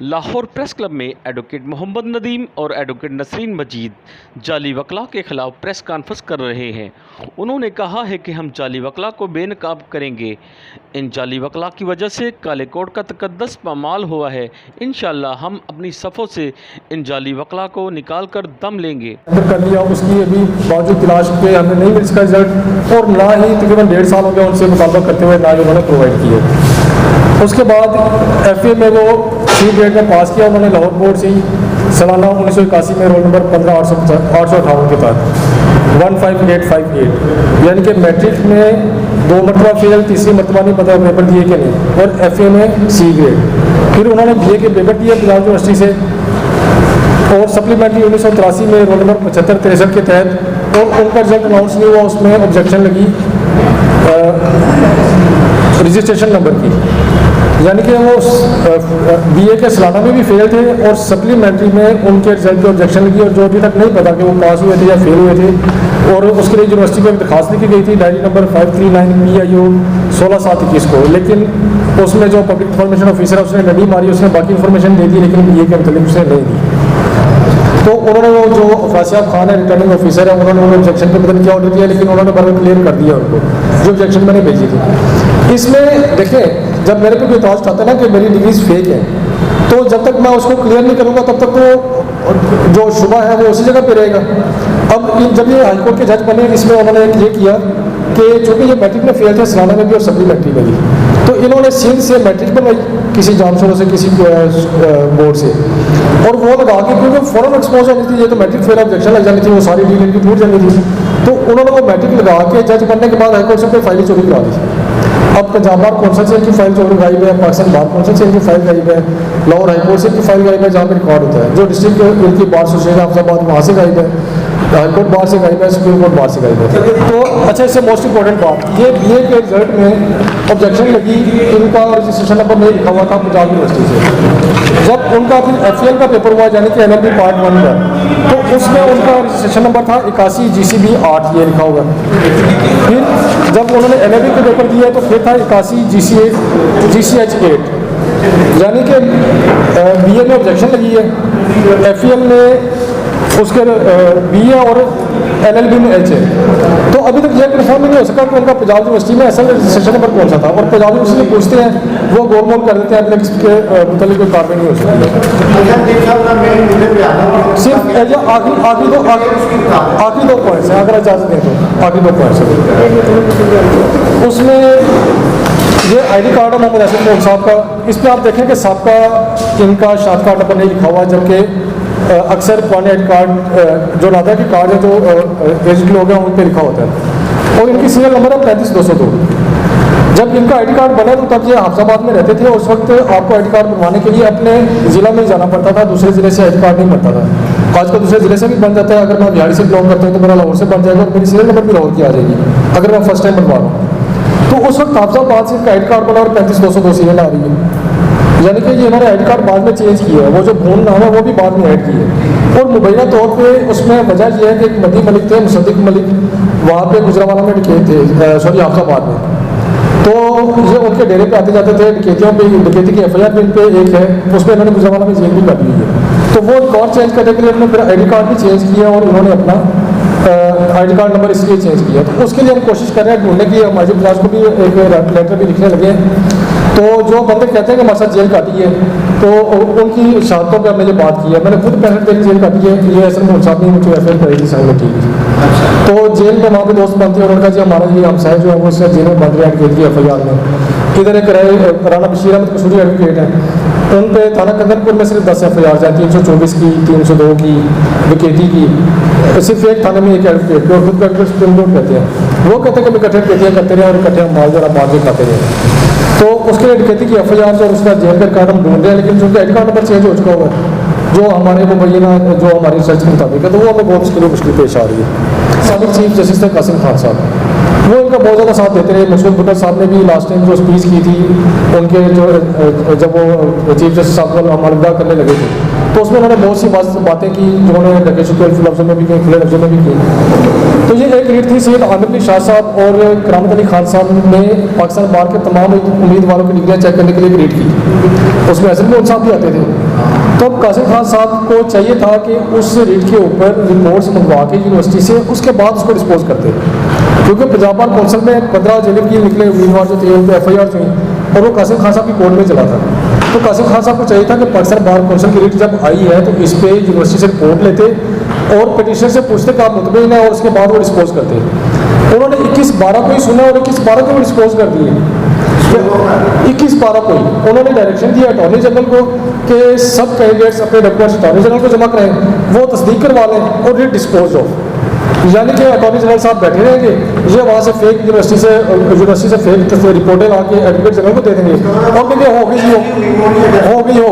Lahore press club में advocate Mohammad Nadeem और advocate Nasreen मजीद जाली वकला के खिलाफ प्रेस कॉन्फ्रेंस कर रहे हैं। उन्होंने कहा है कि हम जाली वकला को बेनकाब करेंगे। इन जाली वकला की वजह से काले कोट का तकद्दस पामाल हुआ है। इंशाअल्लाह हम अपनी सफ़ों से इन जाली वकला को निकाल कर दम लेंगे। कर लिया उसकी अभी बावजूद तलाश के हमें नहीं मिल इसका रिजल्ट, और ना ही तकरीबन 1.5 साल हो गया उनसे मुतालबा करते हुए, ना ही उन्होंने प्रोवाइड किए। उसके बाद FA में वो 3 ग्रेड में पास किया उन्होंने लाहौर बोर्ड से ही सालाना 1981 में रोल नंबर 15,858 के तहत 15858, यानी कि मैट्रिक में 2 मरतबा फेल, तीसरी मरतबा नहीं पता पेपर दिए कि नहीं, और FA में C ग्रेड। फिर उन्होंने BA के पेपर दिए पंजाब यूनिवर्सिटी से, और सप्लीमेंट्री 1983 में रोल नंबर 7563 के तहत, और उनका रिजल्ट अनाउंस नहीं हुआ, उसमें ऑब्जेक्शन लगी रजिस्ट्रेशन नंबर की, यानी कि वो BA के सालाना में भी फेल थे और सप्लीमेंट्री में उनके रिजल्ट की ऑब्जेक्शन लगी, और जो अभी तक नहीं पता कि वो पास हुए थे या फेल हुए थे, और उसके लिए यूनिवर्सिटी में दरखास्त लिखी गई थी डायरी नंबर 539 PIO 16/7/21 को, लेकिन उसमें जो पब्लिक इंफॉर्मेशन ऑफिसर है उसने नडी मारी, उसने बाकी इन्फॉर्मेशन दे दी, लेकिन BA के मतलब उसने नहीं दी। तो उन्होंने वो जो फासियाब खान है रिटर्निंग ऑफिसर है, उन्होंने ऑब्जेक्शन पे बदल किया ऑर्डर किया, लेकिन उन्होंने बराबर क्लियर कर दिया उनको जो ऑब्जेक्शन मैंने भेजी थी। इसमें देखें, जब मेरे पे कोई इतराज़ उठाता है ना कि मेरी डिग्रीज फेक है, तो जब तक मैं उसको क्लियर नहीं करूँगा तब तक तो जो शुबा है वो उसी जगह पे रहेगा। अब जब ये हाईकोर्ट के जज बने, इसमें उन्होंने ये किया कि चूँकि ये मैट्रिक में फेल थे सालाना में भी और सप्लीमेंट्री में भी, तो इन्होंने सिंध से मैट्रिक बनवाई किसी जामशोरों से, किसी बोर्ड से, और वो लगा के क्योंकि फ़ौरन एक्सपोज होनी थी, ये तो मैट्रिक फेल ऑब्जेक्शन लग जानी थी, वो सारी डील इनकी टूट जानी थी, तो उन्होंने वो मैट्रिक लगा के जज बनने के बाद हाईकोर्ट से फाइलें चोरी करा दी। अब पंजाब बार कौंसल से इनकी फाइल चोरी गायब है, पाकिस्तान बार कौंसल से इनकी फाइल गायब है, लाहौर हाईकोर्ट से इनकी फाइल गायब है जहाँ पर रिकॉर्ड होता है, जो डिस्ट्रिक्ट इनकी बार एसोसिएशन अफजाबाद वहाँ से गायब है, हाईकोर्ट बार से गायब है, सुप्रीम कोर्ट बार से गायब है। तो अच्छा, इससे मोस्ट इंपॉर्टेंट बात ये BA के रिजल्ट में ऑब्जेक्शन लगी, इनका रजिस्ट्रेशन नंबर नहीं लिखा हुआ था पंजाब यूनिवर्सिटी से। जब उनका फिर FAL का पेपर हुआ, यानी कि LLB पार्ट 1 का, तो उसमें उनका रजिस्ट्रेशन नंबर था 81 GCB 8, ये लिखा हुआ। फिर जब उन्होंने LLB के पेपर दिए तो फिर था 81 GCH 8, यानी कि BA में ऑब्जेक्शन लगी है, FAL में उसके BA और LLB में H है। तो अभी तक यह कन्फर्म नहीं हो सका कि उनका पंजाब यूनिवर्सिटी में असल रजिस्ट्रेशन नंबर कौन सा था, और पंजाब यूनिवर्सिटी पूछते हैं, वो गोल कर देते हैं, अभी तक इसके मुतालिक कोई कार्रवाई नहीं हो सकती। सिर्फ आखिरी दो पॉइंट्स हैं, अगर इजाज़त दें तो आखिरी 2 पॉइंट्स हैं। उसमें ये ID कार्ड है मोहम्मद हसन मोहन साहब का, इस पर आप देखें कि सबका इनका शाद कार्ड नंबर नहीं लिखा हुआ, जबकि अक्सर पुराने ID कार्ड जो नादा के कार्ड है, जो एज लोग हैं उन पर लिखा होता है, और इनकी सीरियल नंबर है 35202। जब इनका ID कार्ड बना तो तब ये हाफिजाबाद में रहते थे, उस वक्त आपको ID कार्ड बनवाने के लिए अपने ज़िला में जाना पड़ता था, दूसरे ज़िले से ID कार्ड नहीं बनता था। आजकल दूसरे ज़िले से भी बन जाता है, अगर मैं बिहारी से बिलोंग करता हूँ तो मेरा लाहौर से बन जाएगा, और मेरी सीरियल नंबर भी लाहौर की आ जाएगी अगर मैं फर्स्ट टाइम बनवा रहा हूँ। तो उस वक्त हाफिजाबाद से इनका ID कार्ड बना और 35202 सीरियल आ रही है, यानी कि ये हमारे ID कार्ड बाद में चेंज किया है, वो जो भून नाम है वो भी बाद में ऐड किया है। और मुबैना तौर पे उसमें वजह यह है कि एक मदी मलिक थे, मुसद्दिक मलिक, वहाँ पे गुजरावाला में डकैत थे, सॉरी हाफिजाबाद में, तो ये उनके डेरे पे आते जाते थे, डकैतियों पे डकैती की FIR भी इन पे एक है, उसमें इन्होंने गुजरावाला में जेल भी कर ली है। तो वो रिकॉर्ड चेंज करने के लिए उन्होंने फिर ID कार्ड भी चेंज किया, और उन्होंने अपना ID कार्ड नंबर इसलिए चेंज किया। तो उसके लिए हम कोशिश कर रहे हैं ढूंढने की, हमारे क्लास को भी एक लेटर भी लिखने लगे हैं। तो जो बंदे कहते हैं कि हमारे साथ जेल काटी है, तो उनकी शहादतों पर हमने ये बात की है, मैंने खुद पैसे देकर जेल काटी है, ये असल में साहब ने मुझे FIR करी थी संग ठीक है। तो जेल में वहाँ पे दोस्त बनते हैं, और उनका जी हमारा ये हम साहब जो है वो उससे जेल में बन रहे हैं की FIR में। इधर एक राना बशीर अहमद कसूरी एडवोकेट हैं, उन पे थाना कंदनपुर में सिर्फ 10 FIR हैं, 324 की, 302 की, डकैती की, सिर्फ एक थाने में एक एडवोकेट, और खुद का सुप्रीम कोर्ट कहते हैं, वो कहते हैं कि इकट्ठे डकैतियाँ करते रहे और इकट्ठे माल जरा मार के खाते रहे। तो उसके लिए डकैती की FIR और उसका जेल का कार्ड हम ढूंढ रहे हैं, लेकिन चूँकि ID कार्ड नंबर चेंज हो चुका हुआ है, जो हमारे मुबैना जो हमारी रिसर्च के मुताबिक है, तो वो हमें बहुत मुश्किल पेश आ रही है। साबिक चीफ जस्टिस थे कासिम खान साहब, वो इनका बहुत ज़्यादा साथ देते रहे। मशहूर भुट्टर साहब ने भी लास्ट टाइम जो स्पीच की थी उनके जो जब वो चीफ जस्टिस साहब को अमलदा करने लगे थे, तो उसमें उन्होंने बहुत सी बातें की जो उन्होंने ढके छुपे लफ्ज़ों में भी की, खुले लफ्ज़ों में भी की। तो ये एक रीट थी सैयद आमिर अली शाह साहब और करामत अली खान साहब ने पाकिस्तान बार के तमाम उम्मीदवारों की डिग्रियाँ चेक करने के लिए एक रीट की। उसमें हसन मोहन साहब भी आते थे। तो कासिम खान साहब को चाहिए था कि उस रीट के ऊपर रिपोर्ट्स मंगवा के यूनिवर्सिटी से उसके बाद उसको डिस्पोज करते, क्योंकि पंजाब बार कौंसिल में 15 जेल की निकले उम्मीदवार जो थे उन पर FIR हुई और वो कासिम खान साहब की कोर्ट में चला था। तो कासिम खान साहब को चाहिए था कि पाकिस्तान बार कौंसिल की रीट जब आई है तो इस पर यूनिवर्सिटी से रिपोर्ट लेते और पटिशनर से पूछते कि आप मुतमईन है और उसके बाद वो डिस्पोज करते। उन्होंने 21/12 को ही सुना और 21/12 को डिस्पोज कर दिए। 21/12 को ही उन्होंने डायरेक्शन दिया अटॉर्नी जनरल को कि सब कैंडिडेट्स अपने डॉक्यूमेंट्स अटॉर्नी जनरल को जमा कराएं, वो तस्दीक करवा लें और ये डिस्पोज ऑफ, यानी कि अटॉर्नी जनरल साहब बैठे रहेंगे, ये वहाँ से फेक यूनिवर्सिटी से फेक रिपोर्टें ला के एडवोकेट जनरल को दे देंगे और कहेंगे हो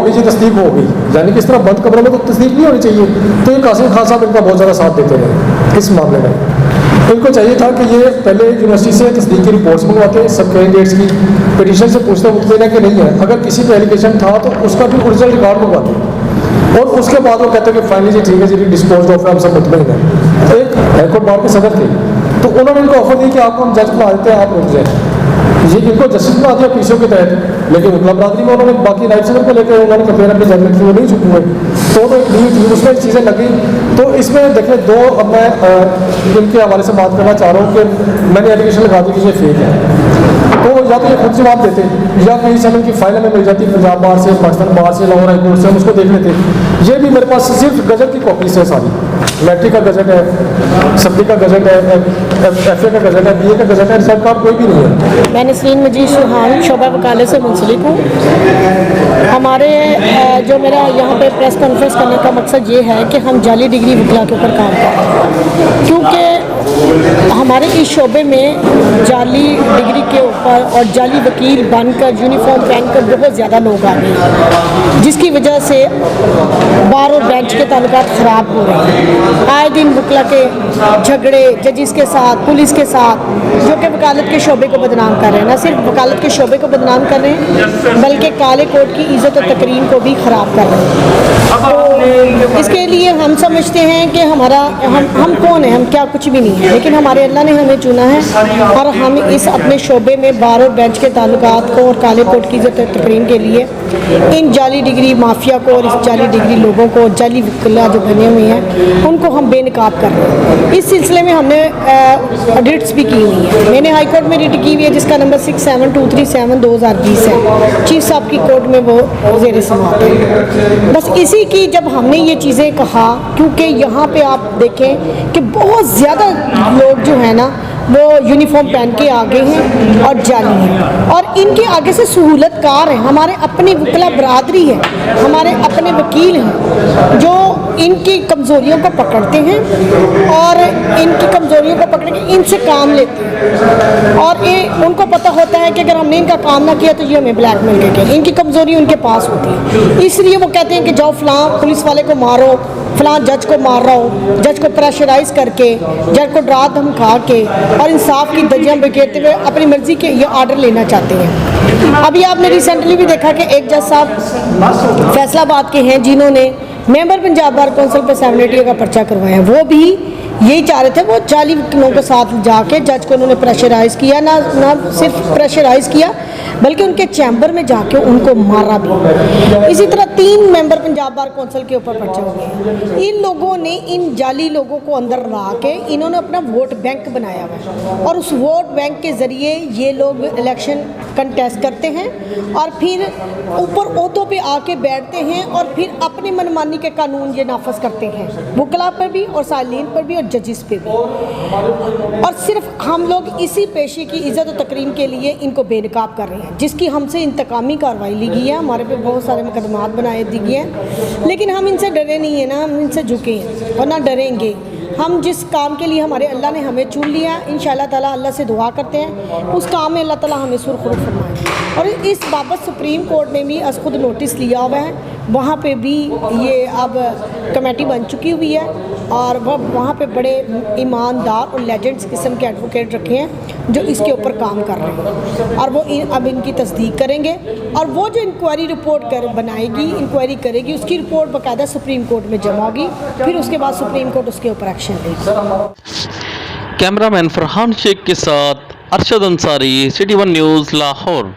गई जी तस्दीक हो गई, यानी कि इस तरह बंद कमरों में तो तस्दीक नहीं होनी चाहिए। तो ये कासिम खान साहब इनका बहुत ज़्यादा साथ देते रहे इस मामले में। इनको चाहिए था कि ये पहले यूनिवर्सिटी से तस्दीक की रिपोर्ट्स मंगवाते सब कैंडिडेट्स की, पिटीशन से पूछते मुतमईन है कि नहीं है, अगर किसी पर एलिगेशन था तो उसका भी ओरिजिनल रिकॉर्ड मंगवाते और उसके बाद वो कहते हैं कि फाइनली जी ठीक है जी डिस्पोज ऑफ हम सब मुतमईन है। एक हाईकोर्ट बार के सदर थे तो उन्होंने इनको ऑफर दी कि आपको हम जज बना देते हैं, आप रुक जाए, ये इनको जस्टिस बना दिया पीसीओ के तहत, लेकिन उतना बरादरी में उन्होंने बाकी राइट सेंटर को लेकर उन्होंने कंपेयर अपनी जजमेंट की वो नहीं चुकी हुए तो एक लीव थी उसमें चीज़ें लगी। तो इसमें देखिए दो अब मैं इनके हवाले से बात करना चाह रहा हूँ कि मैंने एप्लीकेशन लगा दी कि ये फेक है, तो या तो ये खुद जवाब देते या कहीं से उनकी फाइल हमें मिल जाती पंजाब बार से, पाकिस्तान बार से, लाहौर हाईकोर्ट से, हम उसको देख लेते। ये भी मेरे पास सिर्फ गजट की कॉपीज है सारी, मैट्रिक का गजट है, सब्जी का गजट है, FA का गजट है, BA का गजट है, रिजल्ट कार्ड कोई भी नहीं है। मैं नसरीन मजीद सुहान शोबा वकालत से मुंसलिक हूँ। हमारे जो मेरा यहाँ पे प्रेस कॉन्फ्रेंस करने का मकसद ये है कि हम जाली डिग्री वकला के ऊपर काम करते हैं, क्योंकि हमारे इस शोबे में जाली डिग्री के ऊपर और जाली वकील बनकर यूनिफॉर्म पहनकर बहुत ज़्यादा लोग आ गए हैं, जिसकी वजह से बार और बेंच के ताल्लुकात ख़राब हो रहे हैं। आए दिन वकला के झगड़े जजिस के साथ, पुलिस के साथ, जो कि वकालत के शोबे को बदनाम कर रहे हैं, न सिर्फ वकालत के शोबे को बदनाम कर रहे हैं बल्कि काले कोर्ट की इज़्ज़त और तकरीम को भी ख़राब कर रहे हैं। तो इसके लिए हम समझते हैं कि हम कौन हैं, हम क्या कुछ भी नहीं है, लेकिन हमारे अल्लाह ने हमें चुना है और हम इस अपने शोबे में बार और बेंच के ताल्लुकात को और काले कोर्ट की इज़्ज़त और तकरीम के लिए इन जाली डिग्री माफिया को और इस जाली डिग्री लोगों को, जाली वकला जो बने हुए हैं उनको हम बेनकाब कर रहे हैं। इस सिलसिले में हमने रिट्स भी की हुई है। मैंने हाई कोर्ट में रिट की हुई है जिसका नंबर 67237/2020 है, चीफ साहब की कोर्ट में वो ज़ेर समाअत है। बस इसी की जब हमने ये चीज़ें कहा, क्योंकि यहाँ पे आप देखें कि बहुत ज़्यादा लोग जो है ना वो यूनिफॉर्म पहन के आगे हैं और जाली हैं और इनके आगे से सहूलतकार हैं, हमारे अपने वकला बरादरी है, हमारे अपने वकील हैं जो इनकी कमज़ोरियों को पकड़ते हैं और इनकी कमज़ोरियों को पकड़ के इनसे काम लेते हैं और ये उनको पता होता है कि अगर हमने इनका काम ना किया तो ये हमें ब्लैकमेल करेंगे। इनकी कमज़ोरी उनके पास होती है, इसलिए वो कहते हैं कि जाओ फ़लाँ पुलिस वाले को मारो, फ़लाँ जज को मार रहा हो, जज को प्रेशराइज करके, जज को डरा धमका के और इंसाफ की धज्जियां बिखेरते हुए अपनी मर्ज़ी के ये आर्डर लेना चाहते हैं। अभी आपने रिसेंटली भी देखा कि एक जज साहब फैसलाबाद के हैं जिन्होंने मेंबर पंजाब बार कौंसिल पर 780 का पर्चा करवाया, वो भी यही चाह रहे थे, वो 40 वकीलों के साथ जाके जज को उन्होंने प्रेशराइज़ किया, ना सिर्फ प्रेशराइज़ किया बल्कि उनके चैम्बर में जाके उनको मारा भी। इसी तरह 3 मेंबर पंजाब बार कौंसिल के ऊपर पर्चे हुए। इन लोगों ने इन जाली लोगों को अंदर ला के इन्होंने अपना वोट बैंक बनाया हुआ है और उस वोट बैंक के ज़रिए ये लोग इलेक्शन कंटेस्ट करते हैं और फिर ऊपर ओहदों पे आके बैठते हैं और फिर अपनी मनमानी के कानून ये नाफज करते हैं, वकला पर भी और सालीन पर भी और जजिस पे भी। और सिर्फ हम लोग इसी पेशे की इज़्ज़त और तकरीम के लिए इनको बेनकाब कर रहे हैं, जिसकी हमसे इंतकामी कार्रवाई ली गई है, हमारे पे बहुत सारे मुकदमात बनाए दी गए हैं, लेकिन हम इनसे डरे नहीं हैं, ना हम इनसे झुके हैं और ना डरेंगे। हम जिस काम के लिए हमारे अल्लाह ने हमें चुन लिया, इंशाअल्लाह ताला अल्लाह से दुआ करते हैं उस काम में अल्लाह ताला हमें सुरखुरू फरमाए। और इस बाबत सुप्रीम कोर्ट ने भी आज खुद नोटिस लिया हुआ है, वहाँ पे भी ये अब कमेटी बन चुकी हुई है और वहाँ पे बड़े ईमानदार और लेजेंड्स किस्म के एडवोकेट रखे हैं जो इसके ऊपर काम कर रहे हैं और वो अब इनकी तस्दीक करेंगे और वो जो इंक्वायरी रिपोर्ट बनाएगी, इंक्वायरी करेगी, उसकी रिपोर्ट बाकायदा सुप्रीम कोर्ट में जमा होगी, फिर उसके बाद सुप्रीम कोर्ट उसके ऊपर एक्शन लेगी। कैमरामैन फरहान शेख के साथ अरशद अंसारी, सिटी 1 न्यूज़, लाहौर।